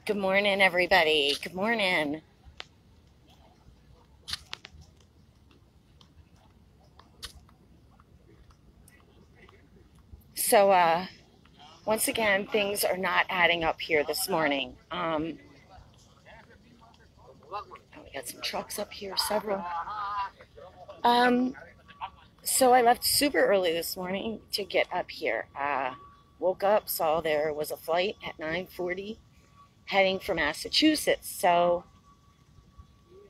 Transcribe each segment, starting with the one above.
Good morning, everybody. Good morning. So, once again, things are not adding up here this morning. We got some trucks up here, several. So I left super early this morning to get up here. Woke up, saw there was a flight at 9:40 heading for Massachusetts. So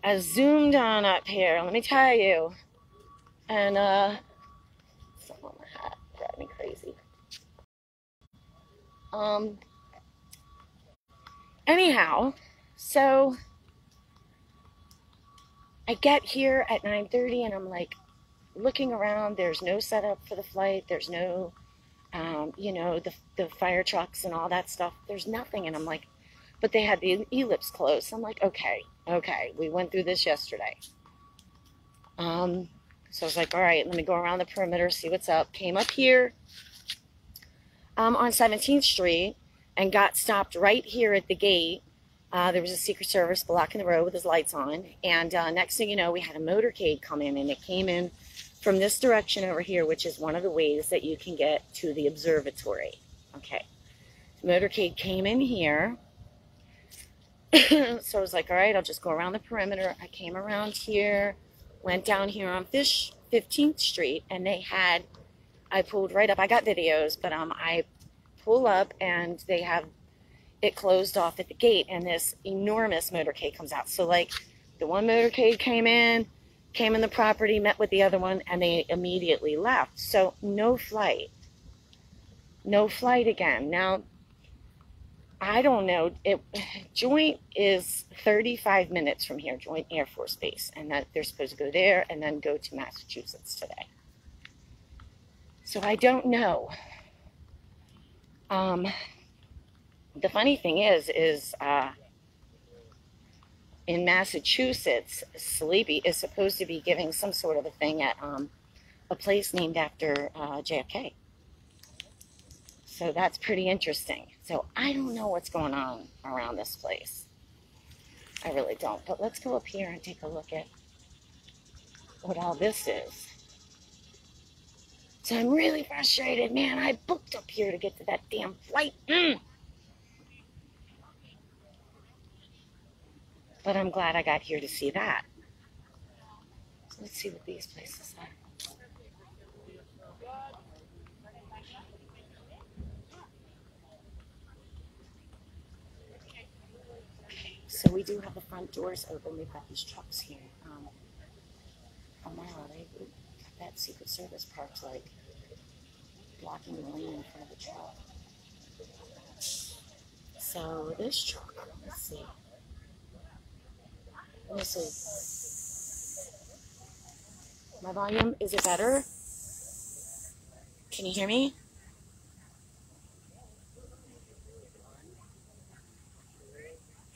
I zoomed on up here, let me tell you. And, something on my hat drive me crazy. Anyhow, so I get here at 9:30 and I'm like looking around. There's no setup for the flight. There's no, the fire trucks and all that stuff. There's nothing. And I'm like, but they had the ellipse closed. So I'm like, okay. We went through this yesterday. So I was like, all right, let me go around the perimeter, see what's up. Came up here on 17th Street and got stopped right here at the gate. There was a Secret Service blocking the road with his lights on. And next thing you know, we had a motorcade come in, and it came in from this direction over here, which is one of the ways that you can get to the observatory. Okay. The motorcade came in here. So I was like, all right, I'll just go around the perimeter. I came around here, went down here on 15th Street, and I pulled right up. I got videos, but I pull up, and they have it closed off at the gate, and this enormous motorcade comes out. So like the one motorcade came in the property, met with the other one, and they immediately left. So no flight again. Now I don't know, Joint is 35 minutes from here, Joint Air Force Base, and that they're supposed to go there and then go to Massachusetts today. So I don't know. The funny thing is in Massachusetts, Sleepy is supposed to be giving some sort of a thing at a place named after JFK. So that's pretty interesting. So I don't know what's going on around this place. I really don't. But let's go up here and take a look at what all this is. So I'm really frustrated, man. I booked up here to get to that damn flight. But I'm glad I got here to see that. So let's see what these places are. So we do have the front doors open. We've got these trucks here. Oh wow, they got that Secret Service parked like blocking the lane in front of the truck. So this truck, let's see. My volume, is it better? Can you hear me?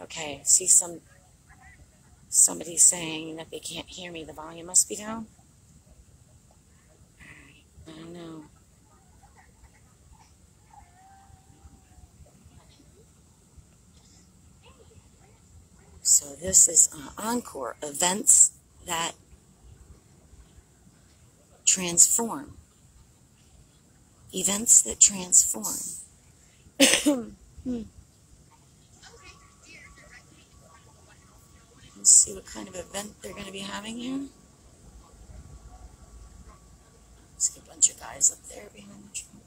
Okay, see somebody saying that they can't hear me. The volume must be down. Alright, I don't know. So this is Encore, events that transform. Events that transform. Let's see what kind of event they're going to be having here. See a bunch of guys up there behind the truck.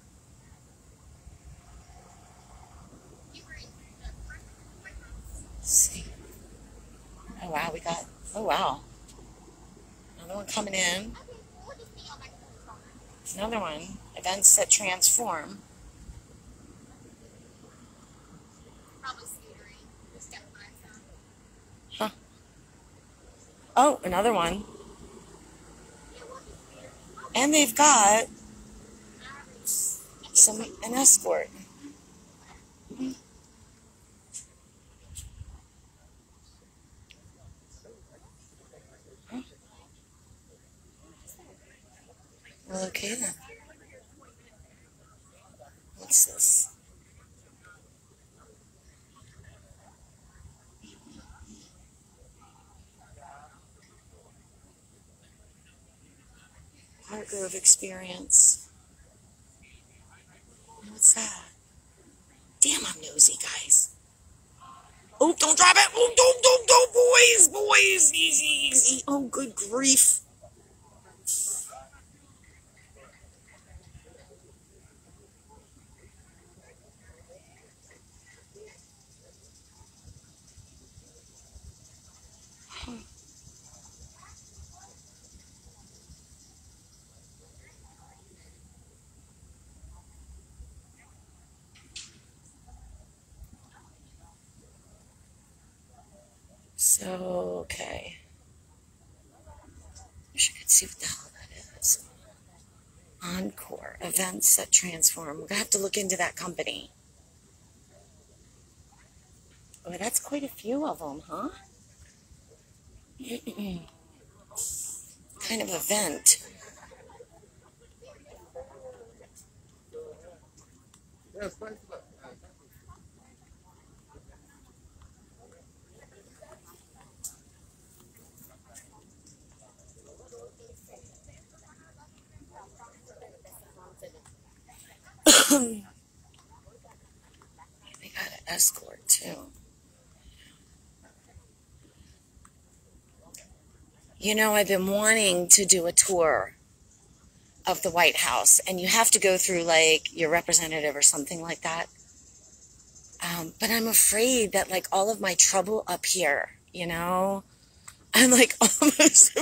Let's see. Oh wow, another one coming in. Another one, events that transform. Huh. Oh, another one. And they've got an escort. Huh. Well, okay then. What's this? Hargrove experience. What's that? Damn, I'm nosy, guys. Oh, don't drop it. Oh, don't, boys. Easy, easy. Oh, good grief. So, okay. Wish I could see what the hell that is. Encore, events that transform. We're going to have to look into that company. Oh, that's quite a few of them, huh? Kind of event. They got an escort, too. You know, I've been wanting to do a tour of the White House, and you have to go through, like, your representative or something like that. But I'm afraid that, like, all of my trouble up here, you know, I'm, like, almost...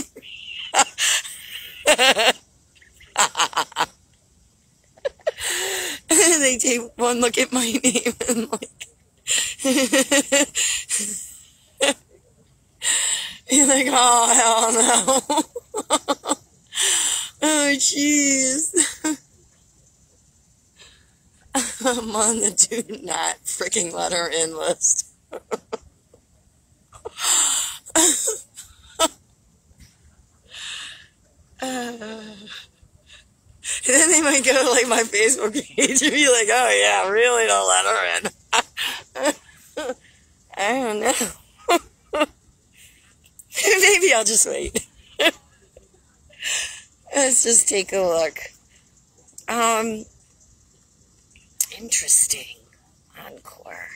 They take one look at my name and, like... You're like, oh, hell no. Oh, jeez. I'm on the do not freaking let her in list. And then they might go to, like, my Facebook page and be like, oh, yeah, really don't let her in. I don't know. Maybe I'll just wait. Let's just take a look. Interesting. Encore.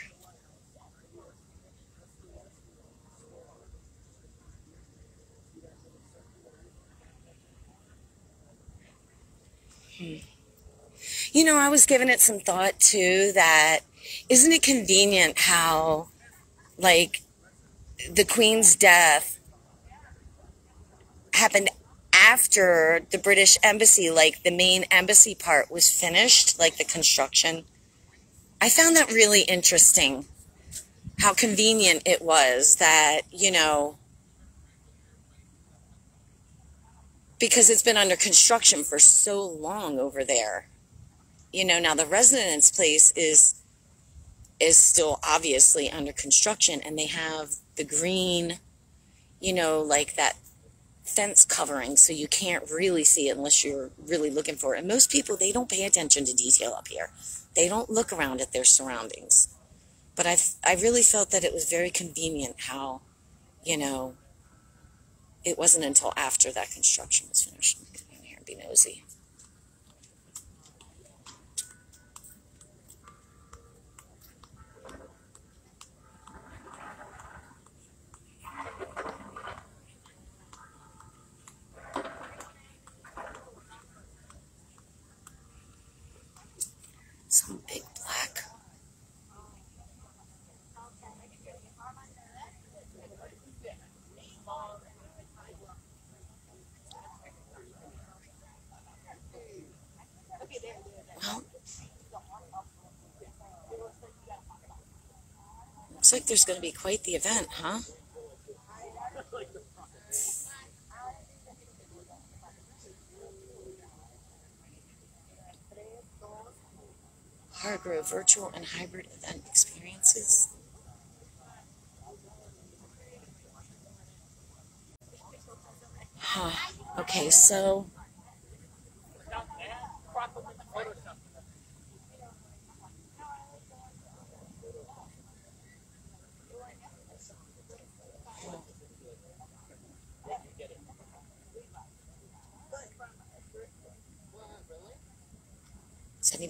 You know, I was giving it some thought, too, that isn't it convenient how, like, the Queen's death happened after the British embassy, like, the main embassy part was finished, like, the construction. I found that really interesting, how convenient it was that, you know, because it's been under construction for so long over there. You know, now the residence place is still obviously under construction, and they have the green, you know, like that fence covering, so you can't really see it unless you're really looking for it. And most people, they don't pay attention to detail up here. They don't look around at their surroundings. But I really felt that it was very convenient how, you know, it wasn't until after that construction was finished. Let me get in here and be nosy. Some big black. Well, looks like there's going to be quite the event, huh? Hargrove virtual and hybrid event experiences. Huh. Okay, so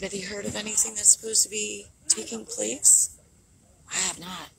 Anybody heard of anything that's supposed to be taking place? I have not.